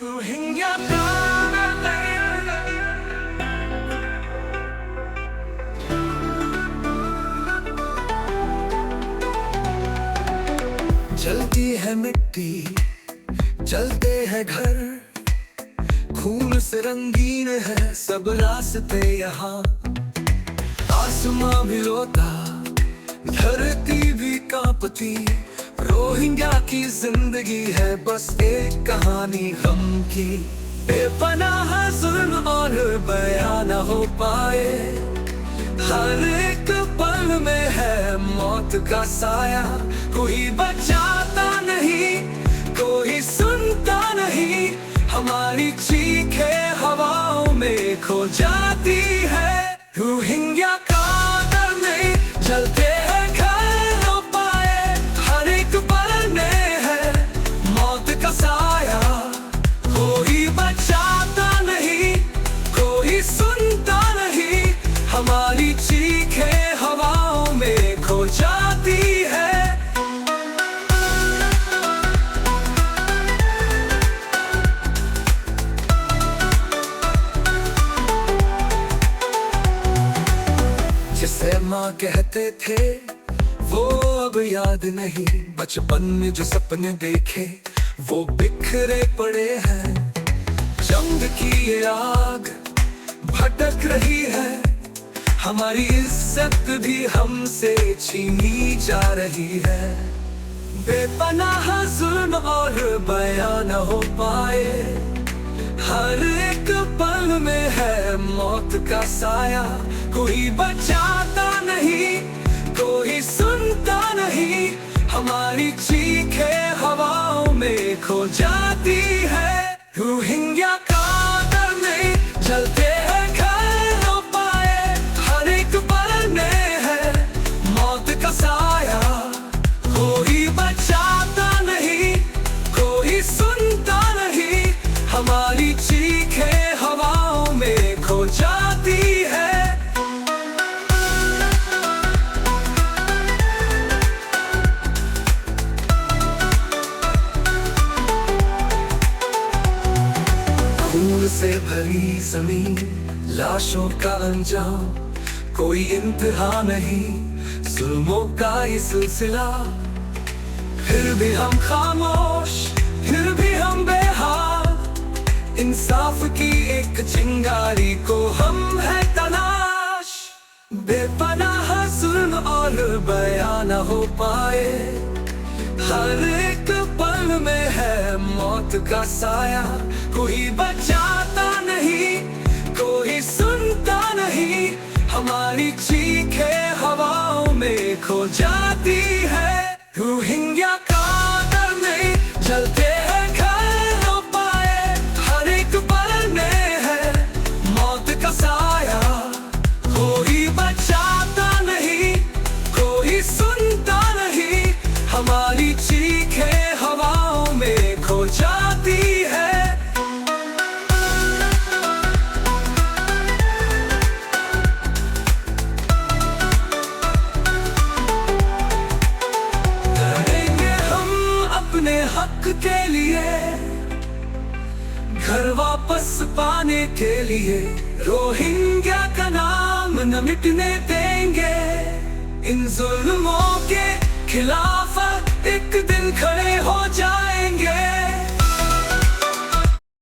Rohingya गाना जलती है मिट्टी, जलते हैं घर, खून से रंगीन है सब रास्ते यहाँ। आसमां भी रोता, धरती भी कांपती, रोहिंग्या की जिंदगी है बस एक कहानी गम की। बेपनाह जुल्म और बयां न हो पाए, हर एक पल में है मौत का साया। कोई बचाता नहीं, कोई सुनता नहीं, हमारी चीखें हवाओं में खो जाती है। रोहिंग्या का दर नहीं, जलते हैं घर रो पाए, हर एक पल में है मौत का साया। कोई बचाता नहीं, कोई सुनता नहीं, हमारी चीखें हवाओं में खो जाती है। जिसे माँ कहते थे वो अब याद नहीं, बचपन में जो सपने देखे वो बिखरे पड़े हैं। जंग की ये आग भटक रही है, हमारी इज्जत भी हमसे छीनी जा रही है। बेपनाह जुल्म और बयां न हो पाए, हर एक पल में है मौत का साया। कोई बचाता नहीं, कोई सुनता नहीं, हमारी चीखें हवाओं में खो जाती है। रोहिंग्या का दर नहीं, जलते हैं घर रो पाए, हर एक पल में है मौत का साया। कोई बचाता नहीं, कोई सुनता नहीं, हमारी चीखें हवाओं में खो जाती है। खून से भरी जमीन, लाशों का अंजाम, कोई इंतहा नहीं, जुल्मों का ये सिलसिला। फिर भी हम खामोश, फिर भी हम बेहाल, इंसाफ की एक चिंगारी को हम है तलाश। बेपनाह जुल्म और बयां न हो पाए, हर एक पल में है मौत का साया। कोई बचाता नहीं, कोई सुनता नहीं, हमारी चीखें हवाओं में खो जाती है। रोहिंग्या का दर नहीं, जलते हैं घर रो पाए, हर एक पल में है मौत का साया। कोई बचाता नहीं, कोई सुनता नहीं, हमारी चीखें हवाओं में खो जाती है। लड़ेंगे हम अपने हक के लिए, घर वापस पाने के लिए। रोहिंग्या का नाम न मिटने देंगे, इन जुल्मों के खिलाफ एक दिन खड़े हो जाएंगे।